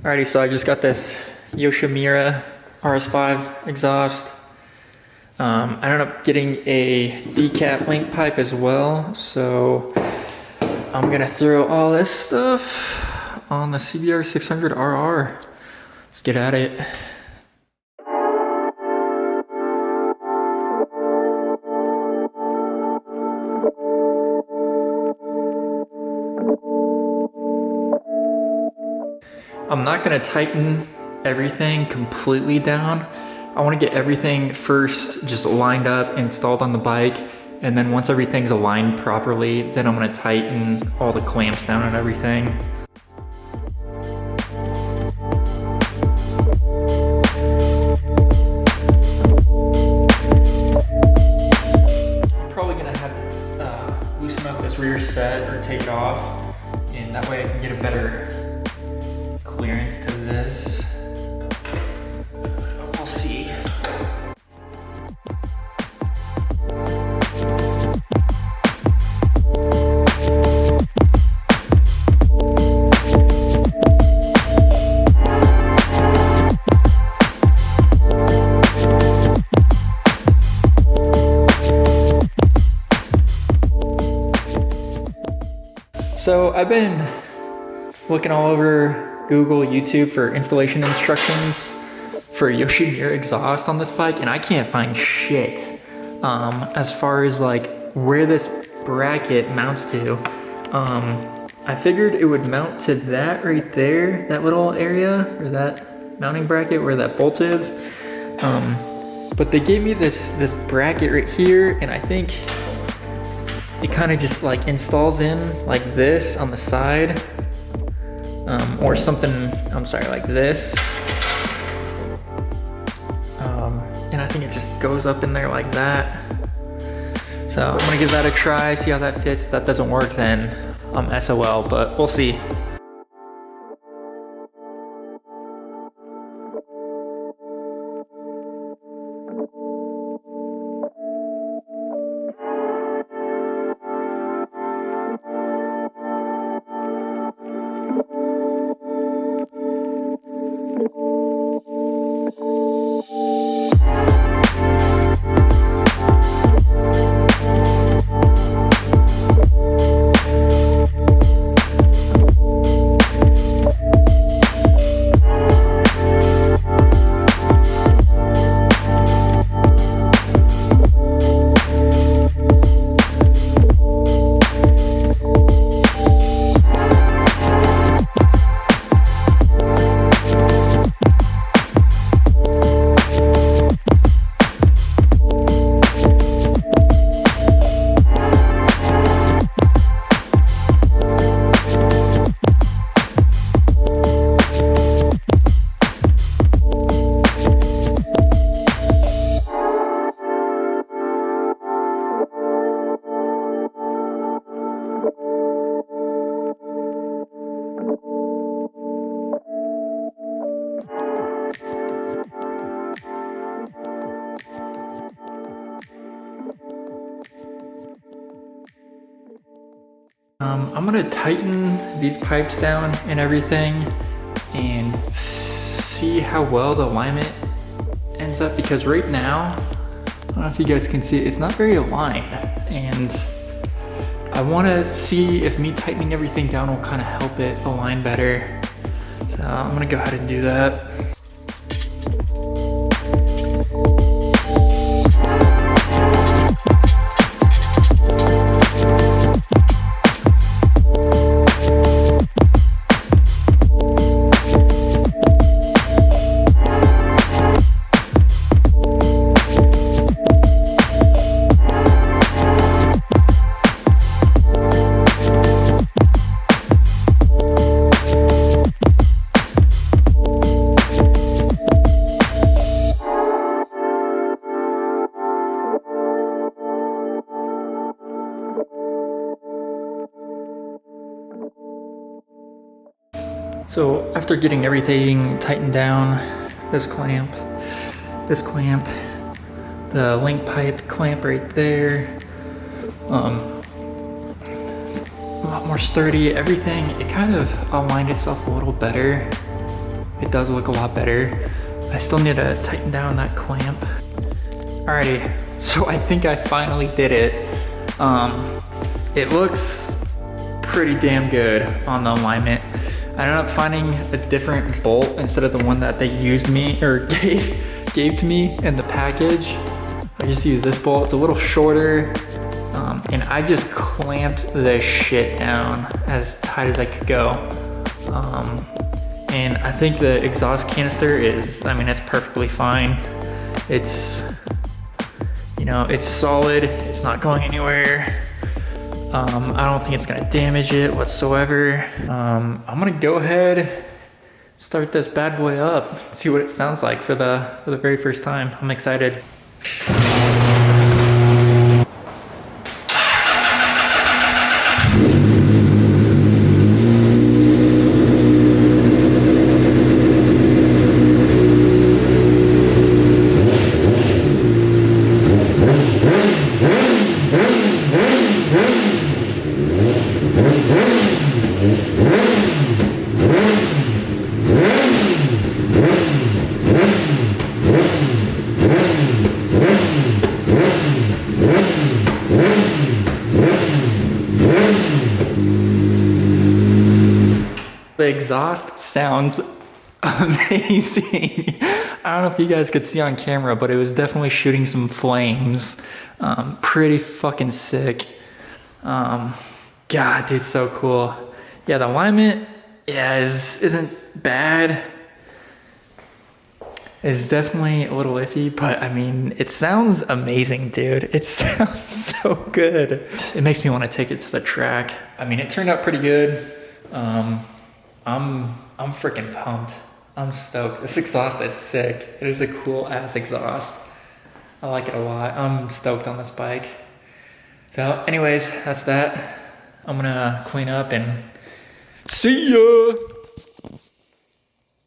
Alrighty, so I just got this Yoshimura RS5 exhaust. I ended up getting a decap link pipe as well, so I'm gonna throw all this stuff on the CBR 600RR. Let's get at it. I'm not gonna tighten everything completely down. I wanna get everything first just lined up, installed on the bike, and then once everything's aligned properly, then I'm gonna tighten all the clamps down and everything. I'm probably gonna have to loosen up this rear set or take it off, and that way I can get a better clearance to this. We'll see. So I've been looking all over Google, YouTube for installation instructions for Yoshimura exhaust on this bike, and I can't find shit as far as like where this bracket mounts to. I figured it would mount to that right there, that little area, or that mounting bracket where that bolt is. But they gave me this bracket right here, and I think it kind of just like installs in like this on the side. Or something, I'm sorry, like this. And I think it just goes up in there like that. So I'm gonna give that a try, see how that fits. If that doesn't work, then I'm SOL, but we'll see. I'm gonna tighten these pipes down and everything and see how well the alignment ends up, because right now, I don't know if you guys can see it, it's not very aligned, and I wanna see if me tightening everything down will kind of help it align better. So I'm gonna go ahead and do that. So after getting everything tightened down, this clamp, the link pipe clamp right there, a lot more sturdy, everything, it kind of aligned itself a little better. it does look a lot better. I still need to tighten down that clamp. Alrighty, so I think I finally did it. It looks pretty damn good on the alignment. I ended up finding a different bolt instead of the one that they used me or gave to me in the package. I just used this bolt. It's a little shorter, and I just clamped the shit down as tight as I could go. And I think the exhaust canister is, I mean, it's perfectly fine. It's, you know, it's solid. It's not going anywhere. I don't think it's gonna damage it whatsoever. I'm gonna go ahead, start this bad boy up, see what it sounds like for the very first time. I'm excited. The exhaust sounds amazing. I don't know if you guys could see on camera, but it was definitely shooting some flames. Pretty fucking sick. God, dude, so cool. Yeah, the alignment, yeah, isn't bad. It's definitely a little iffy, but I mean, it sounds amazing, dude. It sounds so good. It makes me want to take it to the track. I mean, it turned out pretty good. I'm freaking pumped. I'm stoked. This exhaust is sick. It is a cool ass exhaust. I like it a lot. I'm stoked on this bike. So anyways, that's that. I'm gonna clean up and see ya.